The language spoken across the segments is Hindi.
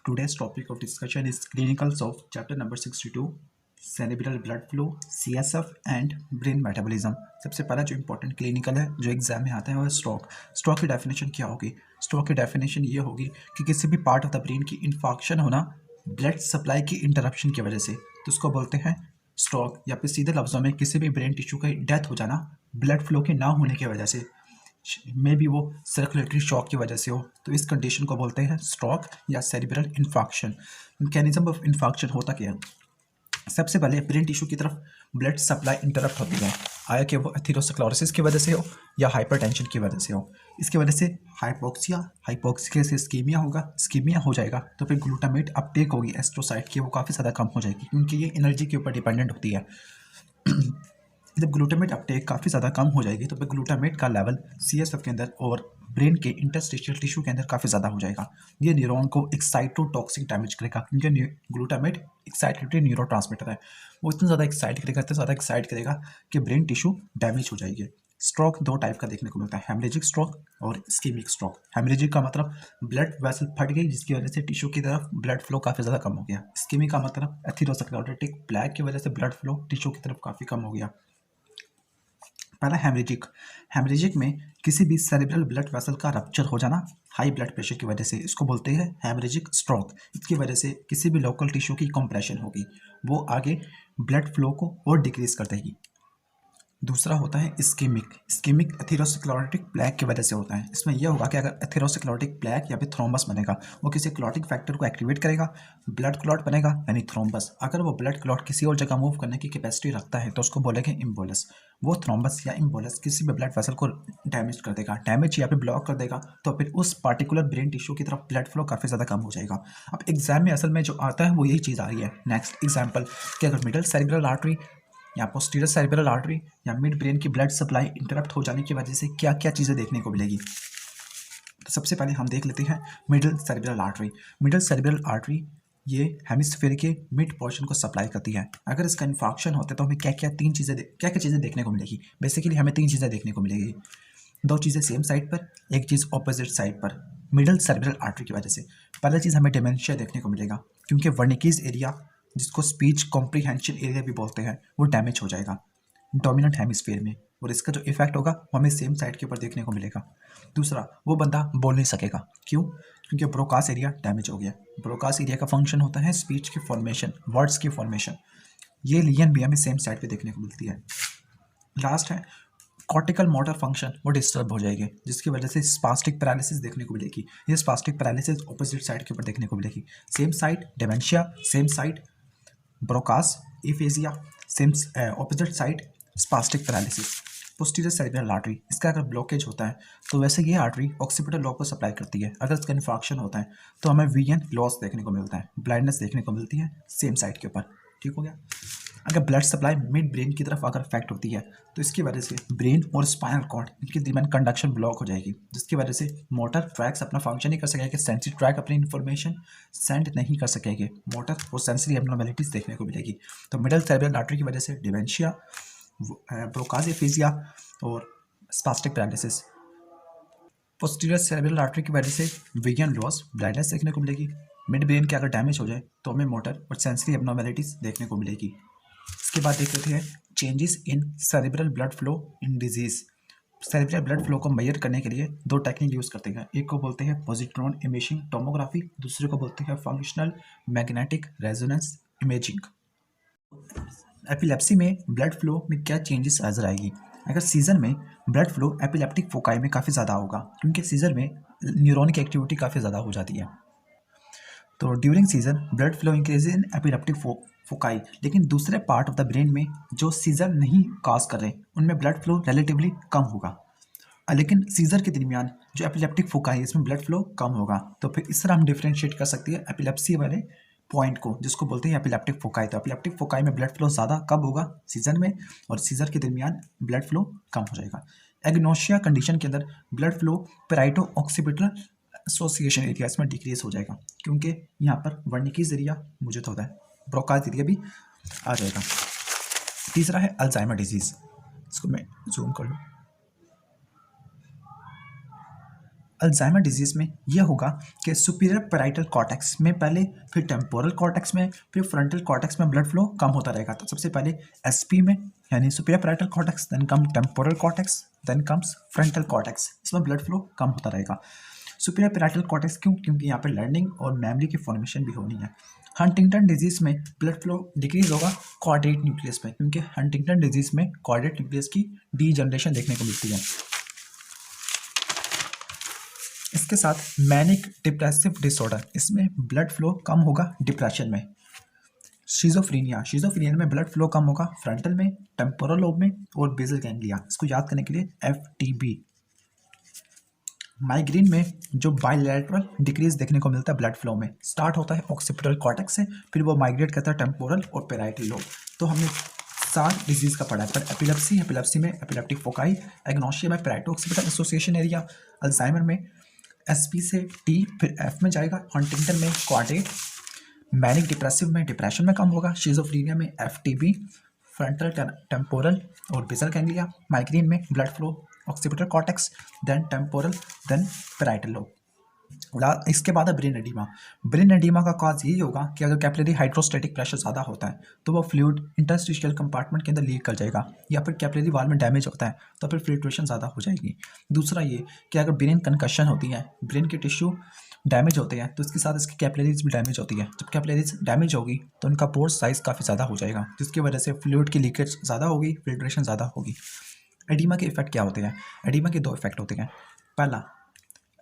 Today's topic of discussion is clinicals of chapter number 62 cerebral blood flow, CSF and brain metabolism। सबसे पहला जो इंपॉर्टेंट क्लिनिकल है जो एग्जाम में आता है वो है स्ट्रोक। स्ट्रोक की डेफिनेशन क्या होगी? स्ट्रोक की डेफिनेशन ये होगी कि किसी भी पार्ट ऑफ द ब्रेन की इन्फाक्शन होना ब्लड सप्लाई की इंटरप्शन की वजह से, तो उसको बोलते हैं स्ट्रोक। या फिर सीधे लफ्जों में किसी भी ब्रेन टिश्यू का डेथ हो जाना ब्लड फ्लो के ना होने की वजह से, मे भी वो सर्कुलेटरी शॉक की वजह से हो, तो इस कंडीशन को बोलते हैं स्ट्रोक या cerebral infarction. Mechanism of infarction होता क्या है? सबसे पहले ब्रेन टिश्यू की तरफ ब्लड सप्लाई इंटरप्ट होती है, आया कि वो एथेरोस्क्लेरोसिस की वजह से हो या हाइपरटेंशन की वजह से हो। इसकी वजह से हाइपोक्सिया से स्कीमिया होगा, स्कीमिया हो जाएगा तो फिर ग्लूटामेट अपटेक होगी एस्ट्रोसाइट की, वो काफ़ी ज़्यादा कम हो जाएगी क्योंकि ये एनर्जी के ऊपर डिपेंडेंट होती है। जब ग्लूटामेट अपटेक काफ़ी ज़्यादा कम हो जाएगी तो फिर ग्लूटामेट का लेवल CSF के अंदर और ब्रेन के इंटरस्टिशियल टिश्यू के अंदर काफ़ी ज़्यादा हो जाएगा। ये न्यूरॉन को एक्साइटोटॉक्सिक डैमेज करेगा क्योंकि ग्लूटामेट एक्साइटेटरी न्यूरोट्रांसमीटर है, वो इतना ज़्यादा एक्साइट करेगा, इतना ज़्यादा एक्साइट करेगा कि ब्रेन टिश्यू डैमेज हो जाएगी। स्ट्रोक दो टाइप का देखने को मिलता है, हेमरेजिक स्ट्रोक और इस्केमिक स्ट्रोक। हेमरेजिक का मतलब ब्लड वेसल फट गई जिसकी वजह से टिश्यू की तरफ ब्लड फ्लो काफ़ी ज़्यादा कम हो गया। इस्केमिक का मतलब एथेरोस्क्लेरोटिक प्लेग की वजह से ब्लड फ्लो टिश्यू की तरफ काफ़ी कम हो गया। पहला हेमरेजिक में किसी भी सेरिब्रल ब्लड वेसल का रप्चर हो जाना हाई ब्लड प्रेशर की वजह से, इसको बोलते हैं हेमरेजिक स्ट्रोक। इसकी वजह से किसी भी लोकल टिश्यू की कंप्रेशन होगी, वो आगे ब्लड फ्लो को और डिक्रीज कर देगी। दूसरा होता है इस्केमिक एथेरोस्क्लेरोटिक प्लेग की वजह से होता है। इसमें यह होगा कि अगर एथेरोस्क्लेरोटिक प्लेग या फिर थ्रोम्बस बनेगा, वो किसी क्लॉटिंग फैक्टर को एक्टिवेट करेगा, ब्लड क्लॉट बनेगा यानी थ्रोम्बस। अगर वो ब्लड क्लॉट किसी और जगह मूव करने की कैपेसिटी रखता है तो उसको बोलेंगे इम्बोलस। वो थ्रोम्बस या इम्बोलस किसी भी ब्लड वेसल को डैमेज कर देगा, डैमेज या फिर ब्लॉक कर देगा, तो फिर उस पार्टिकुलर ब्रेन टिश्यू की तरफ ब्लड फ्लो काफ़ी ज़्यादा कम हो जाएगा। अब एग्जाम में असल में जो आता है वो यही चीज़ आ रही है। नेक्स्ट एग्जाम्पल कि अगर मिडल सेरिब्रल आर्टरी या पोस्टीरियर सेरिब्रल आर्टरी या मिड ब्रेन की ब्लड सप्लाई इंटरप्ट हो जाने की वजह से क्या क्या चीज़ें देखने को मिलेगी। तो सबसे पहले हम देख लेते हैं middle cerebral artery. Middle cerebral artery ये हेमिस्फीयर के मिड पोर्शन को सप्लाई करती है। अगर इसका इन्फाक्शन होता है तो हमें क्या क्या चीज़ें देखने को मिलेगी? बेसिकली हमें 3 चीज़ें देखने को मिलेगी। 2 चीज़ें सेम साइड पर, एक चीज़ ऑपोजिट साइड पर। मिडल सेरिब्रल आर्टरी की वजह से पहला चीज़ हमें डिमेंशिया देखने को मिलेगा क्योंकि वर्निकीज एरिया, जिसको स्पीच कॉम्प्रीहेंशन एरिया भी बोलते हैं, वो डैमेज हो जाएगा डोमिनेंट हेमिस्फीयर में, और इसका जो इफेक्ट होगा वो हमें सेम साइड के ऊपर देखने को मिलेगा। दूसरा, वो बंदा बोल नहीं सकेगा। क्यों? क्योंकि ब्रोकास एरिया डैमेज हो गया। ब्रोकास एरिया का फंक्शन होता है स्पीच की फॉर्मेशन, वर्ड्स की फॉर्मेशन। ये लीजन भी हमें सेम साइड पे देखने को मिलती है। लास्ट है कॉर्टिकल मोटर फंक्शन, वो डिस्टर्ब हो जाएगी जिसकी वजह से स्पास्टिक पैरालिसिस देखने को मिलेगी। ये स्पास्टिक पैरालिसिस ऑपोजिट साइड के ऊपर देखने को मिलेगी। Same side dementia, same side Broca's aphasia, same opposite side spastic paralysis. Posterior cerebral artery, इसका अगर ब्लॉकेज होता है तो वैसे ये आर्टरी ऑक्सीपिटल लॉब को सप्लाई करती है। अगर इसका इन्फाक्शन होता है तो हमें विजन लॉस देखने को मिलता है, ब्लाइंडनेस देखने को मिलती है सेम साइड के ऊपर। ठीक हो गया। अगर ब्लड सप्लाई मिड ब्रेन की तरफ अगर अफेक्ट होती है तो इसकी वजह से ब्रेन और स्पाइनल कॉर्ड इनके दरमियान कंडक्शन ब्लॉक हो जाएगी, जिसकी वजह से मोटर ट्रैक्स अपना फंक्शन नहीं कर सकेंगे, सेंसरी ट्रैक अपनी इन्फॉर्मेशन सेंड नहीं कर सकेंगे, मोटर और सेंसरी एब्नॉर्मैलिटीज देखने को मिलेगी। तो मिडल सेरिब्रल आर्टरी की वजह से डिमेंशिया, ब्रोकास एफेजिया और spastic paralysis. Posterior cerebral artery की वजह से विजन लॉस, ब्लाइंडनेस देखने को मिलेगी। मिड ब्रेन के अगर डैमेज हो जाए तो हमें मोटर और सेंसरी एब्नॉर्मैलिटीज देखने को मिलेगी। इसके बाद देख लेते हैं changes in cerebral blood flow in disease. Cerebral blood flow को मेजर करने के लिए 2 टेक्निक यूज़ करते हैं। एक को बोलते हैं पॉजिट्रॉन इमेजिंग टोमोग्राफी, दूसरे को बोलते हैं functional magnetic resonance imaging. Epilepsy में ब्लड फ्लो में क्या चेंजेस नजर आएगी? अगर सीजन में ब्लड फ्लो एपिलेप्टिक फोकाई में काफ़ी ज़्यादा होगा क्योंकि सीजन में न्यूरॉन की एक्टिविटी काफ़ी ज़्यादा हो जाती है। तो during season blood flow increase in epileptic foci, लेकिन दूसरे पार्ट ऑफ द ब्रेन में जो सीजर नहीं काज कर रहे उनमें ब्लड फ्लो रिलेटिवली कम होगा। लेकिन सीजर के दरमियान जो एपिलेप्टिक फोकाई है इसमें ब्लड फ्लो कम होगा। तो फिर इस तरह हम डिफ्रेंशिएट कर सकते हैं एपिलेप्सी वाले पॉइंट को, जिसको बोलते हैं एपिलेप्टिक फोकाई। तो एपिलेप्टिक फोकाई में ब्लड फ्लो ज़्यादा कब होगा सीजन में, और सीजर के दरमियान ब्लड फ्लो कम हो जाएगा। एग्नोशिया कंडीशन के अंदर blood flow parieto occipital association area इसमें डिक्रीज हो जाएगा क्योंकि यहाँ पर वर्निकीज एरिया मौजूद होता है, ब्रोकास एरिया भी आ जाएगा। तीसरा है अल्जाइमर डिजीज़, इसको मैं जूम कर लूँ। अल्जाइमर डिजीज में यह होगा कि सुपीरियर पैराइटल कॉर्टेक्स में पहले, फिर टेम्पोरल कॉर्टेक्स में, फिर फ्रंटल कॉर्टेक्स में ब्लड फ्लो कम होता रहेगा। तो सबसे पहले एसपी में यानी superior parietal cortex, then come temporal cortex, then comes frontal cortex, इसमें ब्लड फ्लो कम होता रहेगा। सुपीरियर पैराइटल कॉर्टेक्स क्यों? क्योंकि यहाँ पे लर्निंग और मेमोरी की फॉर्मेशन भी होनी है। हंटिंगटन डिजीज में ब्लड फ्लो डिक्रीज होगा कॉर्डेट न्यूक्लियस में, क्योंकि हंटिंगटन डिजीज में कॉर्डेट न्यूक्लियस की डीजनरेशन देखने को मिलती है। इसके साथ मैनिक डिप्रेसिव डिसऑर्डर, इसमें ब्लड फ्लो कम होगा डिप्रेशन में। शिजोफ्रीनिया में ब्लड फ्लो कम होगा फ्रंटल में, टेम्पोरल लोब में और बेसल गैंग्लिया। इसको याद करने के लिए FTB। माइग्रेन में जो बायलैटरल डिक्रीज देखने को मिलता है ब्लड फ्लो में, स्टार्ट होता है ऑक्सीपिटल कॉर्टेक्स से, फिर वो माइग्रेट करता है टेम्पोरल और पेराइटल लोब। तो हमने 7 डिजीज का पढ़ा है, पर एपिलेप्सी में एपिलेप्टिक फोकाई, एग्नोसिया में पेराइटो ऑक्सीपिटल एसोसिएशन एरिया, अल्जाइमर में SP से T, फिर F में जाएगा, हंटिंगटन में कॉर्डेट, मैनिक डिप्रेसिव में डिप्रेशन में कम होगा, शिजोफ्रीनिया में FTB, फ्रंटल टेम्पोरल और बेसल गैंग्लिया, माइग्रेन में blood flow occipital cortex, then temporal, then parietal lobe. इसके बाद है ब्रेन एडिमा। ब्रेन एडिमा का कॉज यही होगा कि अगर कैपिलरी हाइड्रोस्टैटिक प्रेशर ज़्यादा होता है तो वो फ्लूइड इंटरस्टिशियल कंपार्टमेंट के अंदर लीक कर जाएगा, या फिर कैपिलरी वॉल में डैमेज होता है तो फिर फिल्ट्रेशन ज़्यादा हो जाएगी। दूसरा ये कि अगर ब्रेन कंकशन होती है, ब्रेन के टिश्यू डैमेज होते हैं, तो इसके साथ इसकी कैपिलरीज भी डैमेज होती है। जब कैपिलरीज डैमेज होगी तो उनका पोर साइज काफ़ी ज़्यादा हो जाएगा, जिसकी वजह से फ्लूइड की लीकेज ज़्यादा होगी, फिल्ट्रेशन ज़्यादा होगी। एडिमा के इफेक्ट क्या होते हैं? एडिमा के 2 इफेक्ट होते हैं। पहला,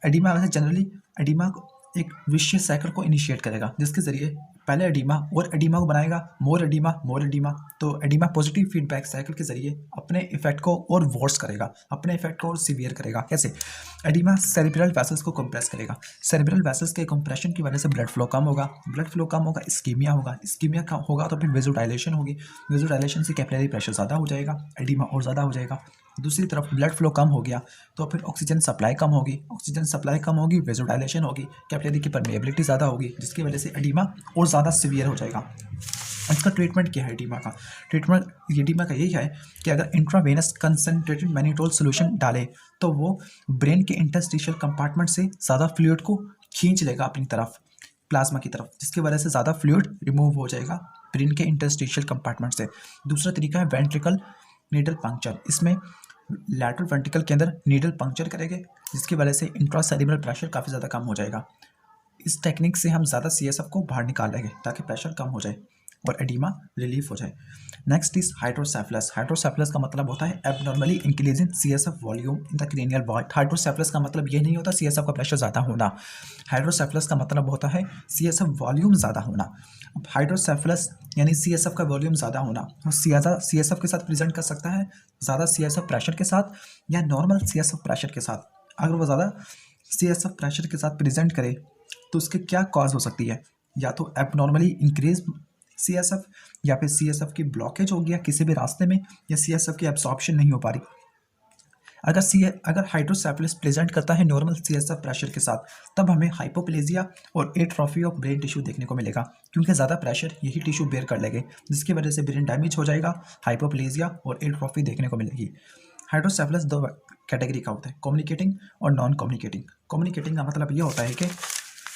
एडिमा वैसे जनरली एडिमा एक विशियस साइकिल को इनिशिएट करेगा, जिसके जरिए पहले एडिमा और एडिमा को बनाएगा, मोर एडिमा। तो एडिमा पॉजिटिव फीडबैक साइकिल के जरिए अपने इफेक्ट को और वर्स करेगा, अपने इफेक्ट को और सीवियर करेगा। कैसे? एडिमा सेरिब्रल वेसल्स को कंप्रेस करेगा, सेरिब्रल वेसल्स के कंप्रेशन की वजह से ब्लड फ्लो कम होगा, इस्कीमिया होगा तो फिर वेजोडाइलेशन होगी, वेजोडाइलेशन से कैपिलरी प्रेशर ज़्यादा हो जाएगा, एडिमा और ज़्यादा हो जाएगा। दूसरी तरफ ब्लड फ्लो कम हो गया तो फिर ऑक्सीजन सप्लाई कम होगी, वेजोडाइलेशन होगी, कैपिलरी की परमेबिलिटी ज़्यादा होगी, जिसकी वजह से एडिमा और ज़्यादा सीवियर हो जाएगा। इसका ट्रीटमेंट क्या है एडिमा का? ट्रीटमेंट एडिमा का यही है कि अगर इंट्रावेनस कंसनट्रेटेड मैनिटोल सोल्यूशन डाले तो वो ब्रेन के इंटरस्टिशियल कंपार्टमेंट से ज़्यादा फ्लूइड को खींच लेगा अपनी तरफ, प्लाज्मा की तरफ, जिसकी वजह से ज़्यादा फ्लूइड रिमूव हो जाएगा ब्रेन के इंटरस्टिशियल कंपार्टमेंट से। दूसरा तरीका है वेंट्रिकल नीडल पंक्चर। इसमें लैटरल वेंट्रिकल के अंदर नीडल पंक्चर करेंगे, जिसकी वजह से इंट्रासेरिब्रल प्रेशर काफ़ी ज़्यादा कम हो जाएगा। इस टेक्निक से हम ज़्यादा CSF को बाहर निकाल लेंगे ताकि प्रेशर कम हो जाए और एडिमा रिलीफ हो जाए। Next is hydrocephalus. हाइड्रोसेफलस का मतलब होता है abnormally increasing CSF volume in the cranial vault. Hydrocephalus का मतलब ये नहीं होता CSF का प्रेशर ज़्यादा होना, हाइड्रोसेफलस का मतलब होता है CSF वॉल्यूम ज़्यादा होना। अब हाइड्रोसेफलस यानी CSF का वॉल्यूम ज़्यादा होना, ज़्यादा CSF के साथ प्रेजेंट कर सकता है, ज़्यादा CSF प्रेशर के साथ या नॉर्मल CSF प्रेशर के साथ। अगर वो ज़्यादा CSF प्रेशर के साथ प्रेजेंट करे तो उसके क्या कॉज हो सकती है? या तो एबनॉर्मली इंक्रीज CSF, या फिर CSF की ब्लॉकेज हो गया किसी भी रास्ते में, या CSF की एब्सॉर्प्शन नहीं हो पा रही। अगर हाइड्रोसेफलस प्रेजेंट करता है नॉर्मल CSF प्रेशर के साथ, तब हमें हाइपोप्लेजिया और एट्रोफी ऑफ ब्रेन टिश्यू देखने को मिलेगा, क्योंकि ज़्यादा प्रेशर यही टिश्यू बेयर कर लेंगे, जिसकी वजह से ब्रेन डैमेज हो जाएगा, हाइपोप्लेजिया और एट्रोफी देखने को मिलेगी। हाइड्रोसेफलस 2 कैटेगरी का होता है, कम्युनिकेटिंग और नॉन कम्युनिकेटिंग। कम्युनिकेटिंग का मतलब ये होता है कि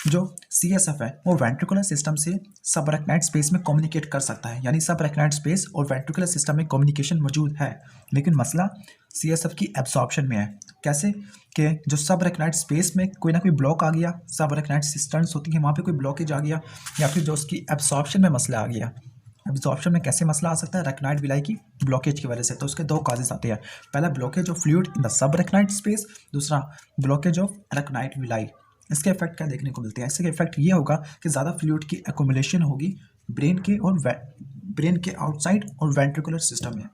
जो CSF है वो वेंट्रिकुलर सिस्टम से सबरेक्नाइड स्पेस में कम्युनिकेट कर सकता है, यानी सबरेक्नाइड स्पेस और वेंट्रिकुलर सिस्टम में कम्युनिकेशन मौजूद है, लेकिन मसला CSF की एब्सॉर्प्शन में है। कैसे? कि जो सबरेक्नाइड स्पेस में कोई ना कोई ब्लॉक आ गया, सबरेक्नाइड सिस्टम्स होती हैं वहाँ पे कोई ब्लॉकेज आ गया, या फिर जो उसकी एब्सॉर्प्शन में मसला आ गया। एब्जॉर्प्शन में कैसे मसला आ सकता है? रेक्नाइड विलाई की ब्लॉकेज की वजह से। तो उसके 2 काजेस आते हैं, पहला blockage of fluid in the subarachnoid space, दूसरा ब्लॉकेज ऑफ रेक्नाइड विलाई। इसके इफेक्ट क्या देखने को मिलते हैं? इसके इफेक्ट ये होगा कि ज़्यादा फ्लूइड की एक्यूमुलेशन होगी ब्रेन के और ब्रेन के आउटसाइड और वेंट्रिकुलर सिस्टम में,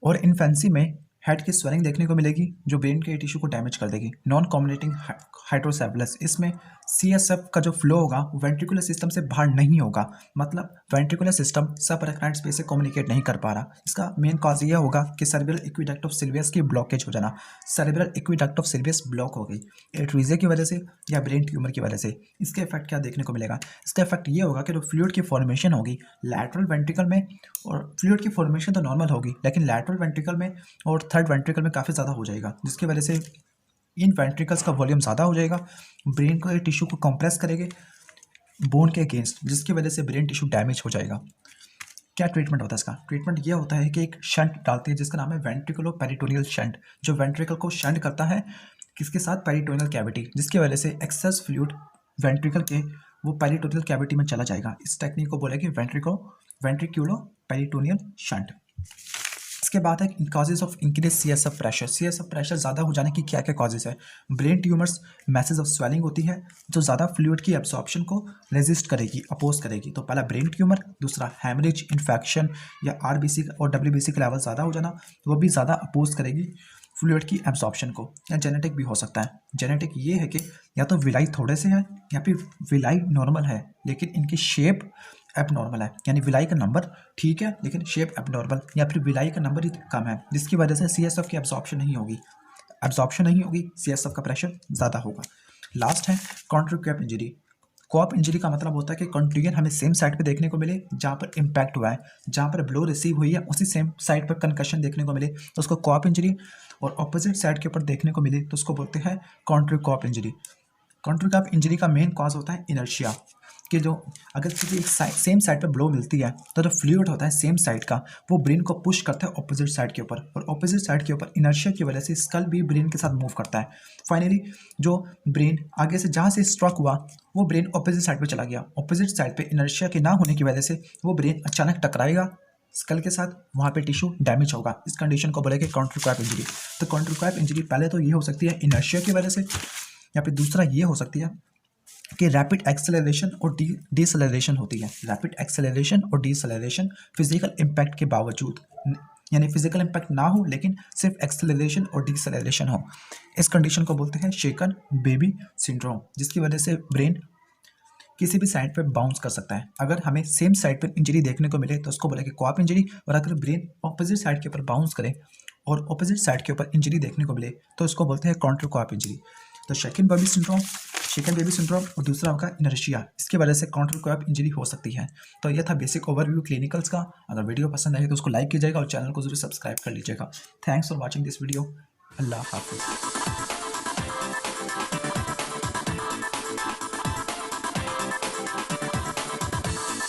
और इन्फेंसी में हेड की स्वेलिंग देखने को मिलेगी जो ब्रेन के टिश्यू को डैमेज कर देगी। नॉन कम्युनिकेटिंग हाइड्रोसेफलस, इसमें CSF का जो फ्लो होगा वेंट्रिकुलर सिस्टम से बाहर नहीं होगा, मतलब वेंट्रिकुलर सिस्टम सब रेक्नाइड स्पेस से कम्युनिकेट नहीं कर पा रहा। इसका मेन कॉज ये होगा कि सेरेब्रल एक्विडक्ट ऑफ सिल्वियस की ब्लॉकेज हो जाना, cerebral aqueduct of Silvius block हो गई एट्रीजिया की वजह से या ब्रेन ट्यूमर की वजह से। इसके इफेक्ट क्या देखने को मिलेगा? इसका इफेक्ट ये होगा कि जो फ्लूइड की फॉर्मेशन होगी लैटरल वेंट्रिकल में, और फ्लूइड की फॉर्मेशन तो नॉर्मल होगी लेकिन लैटरल वेंट्रिकल में और थर्ड वेंट्रिकल में काफ़ी ज़्यादा हो जाएगा, जिसकी वजह से इन वेंट्रिकल्स का वॉल्यूम ज़्यादा हो जाएगा, ब्रेन को टिश्यू को कंप्रेस करेंगे बोन के अगेंस्ट, जिसकी वजह से ब्रेन टिश्यू डैमेज हो जाएगा। क्या ट्रीटमेंट होता है इसका? ट्रीटमेंट ये होता है कि एक शंट डालते हैं जिसका नाम है वेंट्रिकुलो पेरिटोनियल शंट, जो वेंट्रिकल को शंट करता है किसके साथ? पेरिटोनियल कैविटी, जिसकी वजह से एक्सेस फ्लूइड वेंट्रिकल के वो पेरिटोनियल कैविटी में चला जाएगा। इस टेक्निक को बोलेंगे वेंट्रिकुलो पेरिटोनियल शंट। इसके बाद है causes of increase CSF pressure. CSF pressure ज़्यादा हो जाने की क्या क्या कॉजेज है? Brain tumours, message of swelling होती है जो ज़्यादा फ्लूइड की एब्सॉर्प्शन को रेजिस्ट करेगी, अपोज करेगी। तो पहला ब्रेन ट्यूमर, दूसरा हैमरेज, इन्फेक्शन या आरबीसी और डब्ल्यूबीसी का लेवल ज़्यादा हो जाना, वो भी ज़्यादा अपोज करेगी फ्लूइड की एब्सॉर्प्शन को। या जेनेटिक भी हो सकता है। जेनेटिक ये है कि या तो विलाई थोड़े से है या फिर विलाई नॉर्मल है लेकिन इनकी शेप एबनॉर्मल है, यानी विलाई का नंबर ठीक है लेकिन शेप एबनॉर्मल, या फिर विलाई का नंबर ही कम है जिसकी वजह से सीएसएफ की एब्जॉर्प्शन नहीं होगी, सीएसएफ का प्रेशर ज़्यादा होगा। लास्ट है कॉन्ट्रोकैप इंजरी। कॉप इंजरी का मतलब होता है कि कंटिन्यून हमें सेम साइड पे देखने को मिले जहाँ पर इम्पैक्ट हुआ है, जहाँ पर ब्लो रिसीव हुई है उसी सेम साइड पर कंकशन देखने को मिले तो उसको कॉप इंजरी, और ऑपोजिट साइड के ऊपर देखने को मिले तो उसको बोलते हैं कॉन्ट्रोकॉप इंजरी। कॉन्ट्रोकॉप इंजरी का मेन कॉज होता है इनर्शिया, कि जो अगर किसी एक सेम साइड पर ब्लो मिलती है तो जो फ्लूइड होता है सेम साइड का वो ब्रेन को पुश करता है ऑपोजिट साइड के ऊपर, और ऑपोजिट साइड के ऊपर इनर्शिया की वजह से स्कल भी ब्रेन के साथ मूव करता है। फाइनली जो ब्रेन आगे से जहाँ से स्ट्रक हुआ वो ब्रेन ऑपोजिट साइड पर चला गया, ऑपोजिट साइड पर इनर्शिया के ना होने की वजह से वो ब्रेन अचानक टकराएगा स्कल के साथ, वहाँ पे टिश्यू डैमेज होगा। इस कंडीशन को बोलेंगे कॉन्ट्रोकॉप इंजरी। तो कॉन्ट्रोकॉप इंजरी पहले तो ये हो सकती है इनर्शिया की वजह से, या फिर दूसरा ये हो सकती है कि रैपिड एक्सेलरेशन और डीसेलरेशन होती है। रैपिड एक्सेलरेशन और डीसेलरेशन फिजिकल इम्पैक्ट के बावजूद, यानी फिजिकल इम्पैक्ट ना हो लेकिन सिर्फ एक्सेलरेशन और डीसेलरेशन हो। इस कंडीशन को बोलते हैं शेकन बेबी सिंड्रोम, जिसकी वजह से ब्रेन किसी भी साइड पर बाउंस कर सकता है। अगर हमें सेम साइड पर इंजरी देखने को मिले तो उसको बोलेंगे कॉप इंजरी, और अगर ब्रेन ऑपोजिट साइड के ऊपर बाउंस करे और ऑपोजिट साइड के ऊपर इंजरी देखने को मिले तो उसको बोलते हैं कॉन्ट्रोकॉप इंजरी। तो शेकन बेबी सिंड्रोम और दूसरा होगा इनर्शिया, इसकी वजह से कॉन्ट्रोकॉप इंजरी हो सकती है। तो यह था बेसिक ओवरव्यू क्लिनिकल्स का। अगर वीडियो पसंद आए तो उसको लाइक कीजिएगा और चैनल को जरूर सब्सक्राइब कर लीजिएगा। Thanks for watching this video. अल्लाह हाफिज़।